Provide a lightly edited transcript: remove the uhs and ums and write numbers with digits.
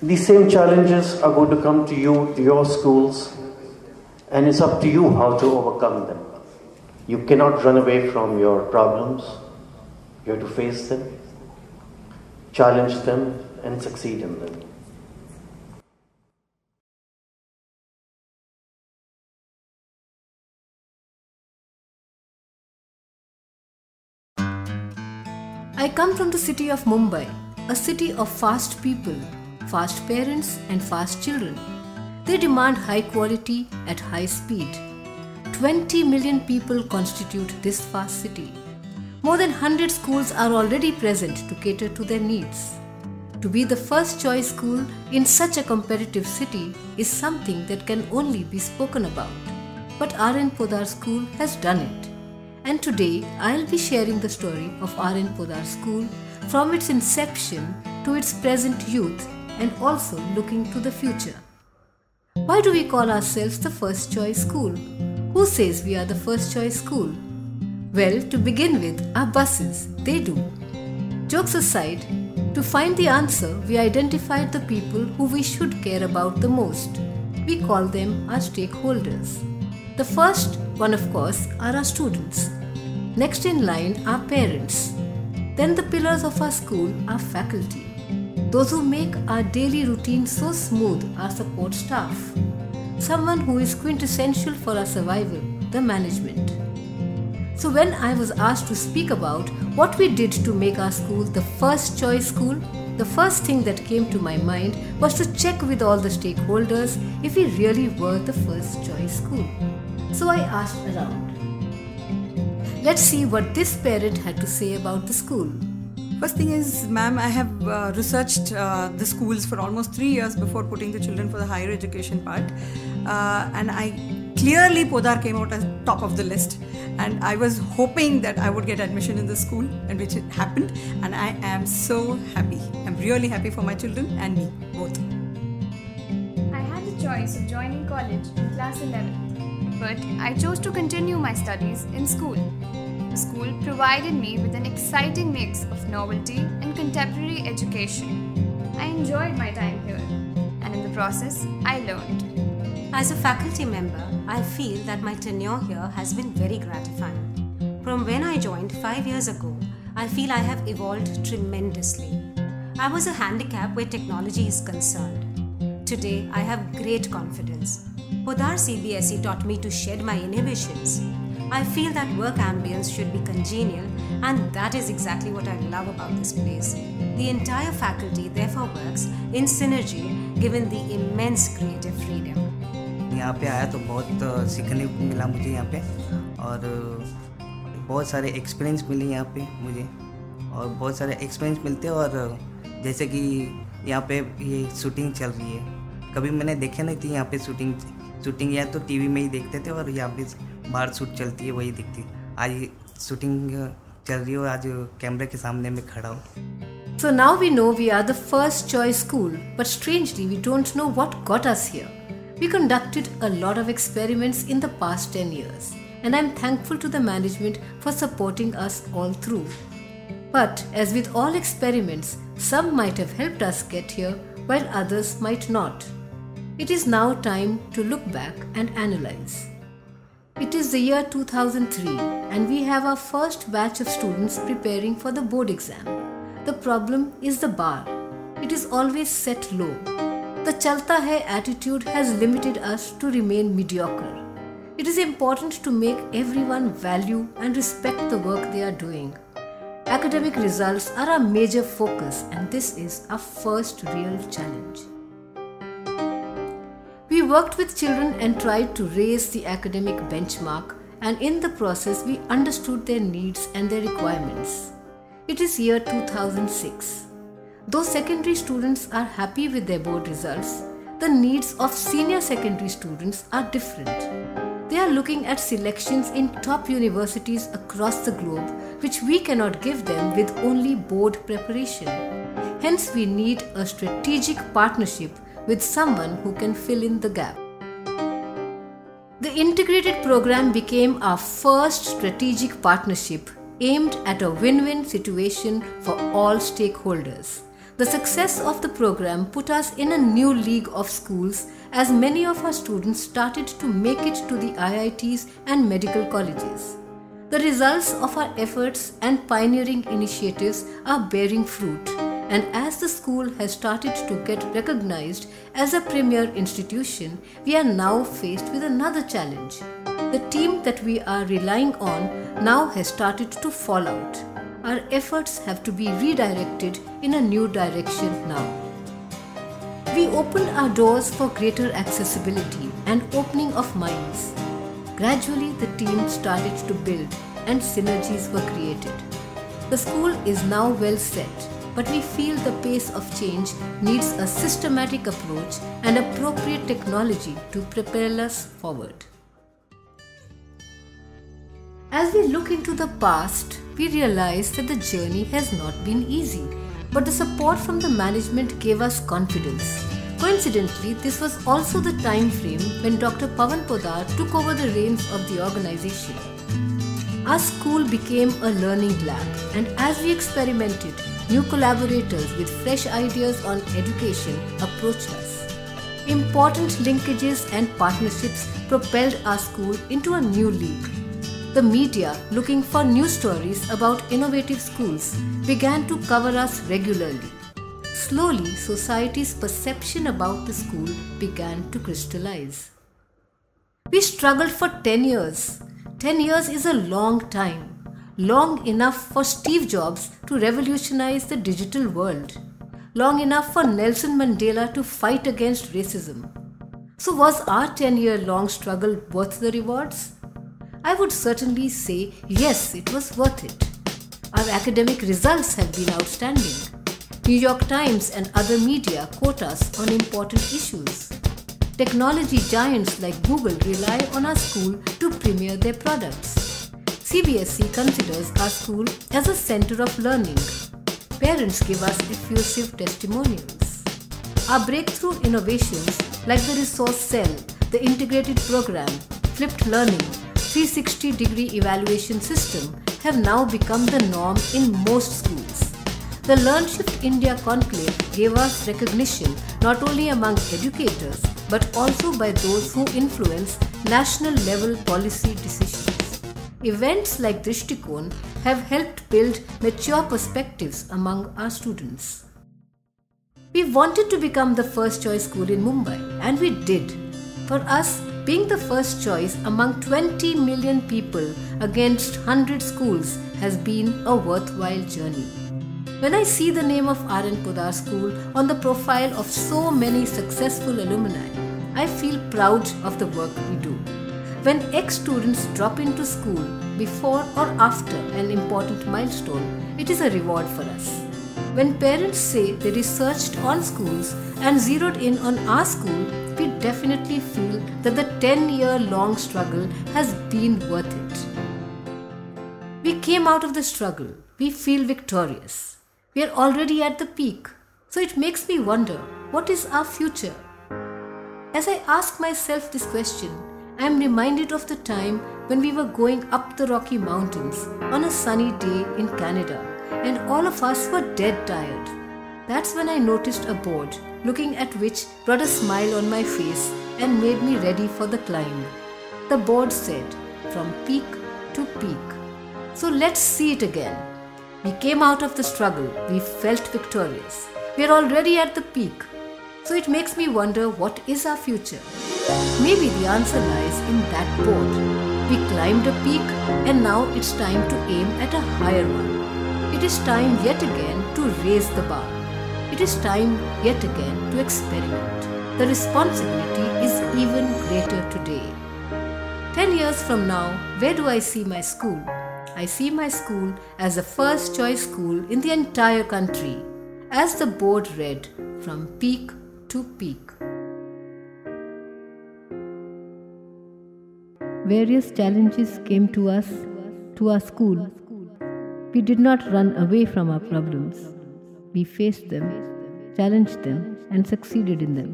These same challenges are going to come to you, to your schools, and it's up to you how to overcome them. You cannot run away from your problems. You have to face them, challenge them, and succeed in them. I come from the city of Mumbai, a city of fast people, fast parents and fast children. They demand high quality at high speed. 20 million people constitute this fast city. More than 100 schools are already present to cater to their needs. To be the first choice school in such a competitive city is something that can only be spoken about. But RN Podar School has done it. And today I'll be sharing the story of RN Podar School from its inception to its present youth and also looking to the future. Why do we call ourselves the first choice school? Who says we are the first choice school? Well, to begin with, our buses, they do. Jokes aside, to find the answer, we identified the people who we should care about the most. We call them our stakeholders. The first one, of course, are our students. Next in line are parents. Then the pillars of our school are faculty. Those who make our daily routine so smooth are support staff. Someone who is quintessential for our survival, the management. So when I was asked to speak about what we did to make our school the first choice school, the first thing that came to my mind was to check with all the stakeholders if we really were the first choice school. So I asked around. Let's see what this parent had to say about the school. First thing is, ma'am, I have researched the schools for almost 3 years before putting the children for the higher education part. And clearly Podar came out as top of the list. And I was hoping that I would get admission in the school, and which it happened. And I am so happy. I'm really happy for my children and me, both. I had the choice of joining college in class 11. But I chose to continue my studies in school. The school provided me with an exciting mix of novelty and contemporary education. I enjoyed my time here, and in the process, I learned. As a faculty member, I feel that my tenure here has been very gratifying. From when I joined 5 years ago, I feel I have evolved tremendously. I was a handicap where technology is concerned. Today, I have great confidence. Podar CBSE taught me to shed my inhibitions. I feel that work ambience should be congenial, and that is exactly what I love about this place. The entire faculty therefore works in synergy given the immense creative freedom. यहाँ पे आया तो बहुत सीखने को मिला मुझे यहाँ पे, और बहुत सारे एक्सपीरियंस मिले यहाँ पे मुझे, और बहुत सारे एक्सपीरियंस मिलते हैं। और जैसे कि यहाँ पे ये शूटिंग चल रही है, कभी मैंने देखा नहीं थी यहाँ पे शूटिंग या तो टीवी में ही देखते थे, और यहाँ पे बाहर शूट चलती है वही दिखती है। आज शूटिंग चल रही है और आज कैमरे के सामने में खड़ा हूँ। So now we know we are the first choice school, but strangely we don't know what got us here. We conducted a lot of experiments in the past 10 years, and I'm thankful to the management for supporting us all through. But as with all experiments, some might have helped us get here while others might not. It is now time to look back and analyze. It is the year 2003 and we have our first batch of students preparing for the board exam. The problem is the bar. It is always set low. The chalta hai attitude has limited us to remain mediocre. It is important to make everyone value and respect the work they are doing. Academic results are our major focus, and this is our first real challenge. We worked with children and tried to raise the academic benchmark, and in the process we understood their needs and their requirements. It is year 2006. Though secondary students are happy with their board results, the needs of senior secondary students are different. They are looking at selections in top universities across the globe, which we cannot give them with only board preparation. Hence, we need a strategic partnership with someone who can fill in the gap. The integrated program became our first strategic partnership aimed at a win-win situation for all stakeholders. The success of the program put us in a new league of schools as many of our students started to make it to the IITs and medical colleges. The results of our efforts and pioneering initiatives are bearing fruit, and as the school has started to get recognized as a premier institution, we are now faced with another challenge. The team that we are relying on now has started to fall out. Our efforts have to be redirected in a new direction now. We opened our doors for greater accessibility and opening of minds. Gradually, the team started to build and synergies were created. The school is now well set, but we feel the pace of change needs a systematic approach and appropriate technology to propel us forward. As we look into the past, we realize that the journey has not been easy, but the support from the management gave us confidence. Coincidentally, this was also the time frame when Dr. Podar took over the reins of the organization. Our school became a learning lab, and as we experimented, new collaborators with fresh ideas on education approached us. Important linkages and partnerships propelled our school into a new league. The media, looking for new stories about innovative schools, began to cover us regularly. Slowly, society's perception about the school began to crystallize. We struggled for 10 years. 10 years is a long time, long enough for Steve Jobs to revolutionize the digital world, long enough for Nelson Mandela to fight against racism. So was our 10-year-long struggle worth the rewards? I would certainly say yes, it was worth it. Our academic results have been outstanding. New York Times and other media quote us on important issues. Technology giants like Google rely on our school to premiere their products. CBSE considers our school as a center of learning. Parents give us effusive testimonials. Our breakthrough innovations like the resource cell, the integrated program, flipped learning, 360-degree evaluation system have now become the norm in most schools. The LearnShift India Conclave gave us recognition not only among educators but also by those who influence national level policy decisions. Events like Drishtikon have helped build mature perspectives among our students. We wanted to become the first choice school in Mumbai, and we did. For us, being the first choice among 20 million people against 100 schools has been a worthwhile journey. When I see the name of R.N. Podar School on the profile of so many successful alumni, I feel proud of the work we do. When ex-students drop into school before or after an important milestone, it is a reward for us. When parents say they researched on schools and zeroed in on our school, we definitely feel that the 10-year-long struggle has been worth it. We came out of the struggle. We feel victorious. We are already at the peak. So it makes me wonder, what is our future? As I ask myself this question, I am reminded of the time when we were going up the Rocky Mountains on a sunny day in Canada, and all of us were dead tired. That's when I noticed a board, looking at which brought a smile on my face and made me ready for the climb. The board said, "From peak to peak." So let's see it again. We came out of the struggle. We felt victorious. We are already at the peak. So it makes me wonder, what is our future? Maybe the answer lies in that board. We climbed a peak and now it's time to aim at a higher one. It is time yet again to raise the bar. It is time yet again to experiment. The responsibility is even greater today. 10 years from now, where do I see my school? I see my school as the first choice school in the entire country, as the board read, from peak to peak. Various challenges came to us, to our school. We did not run away from our problems. We faced them, challenged them, and succeeded in them.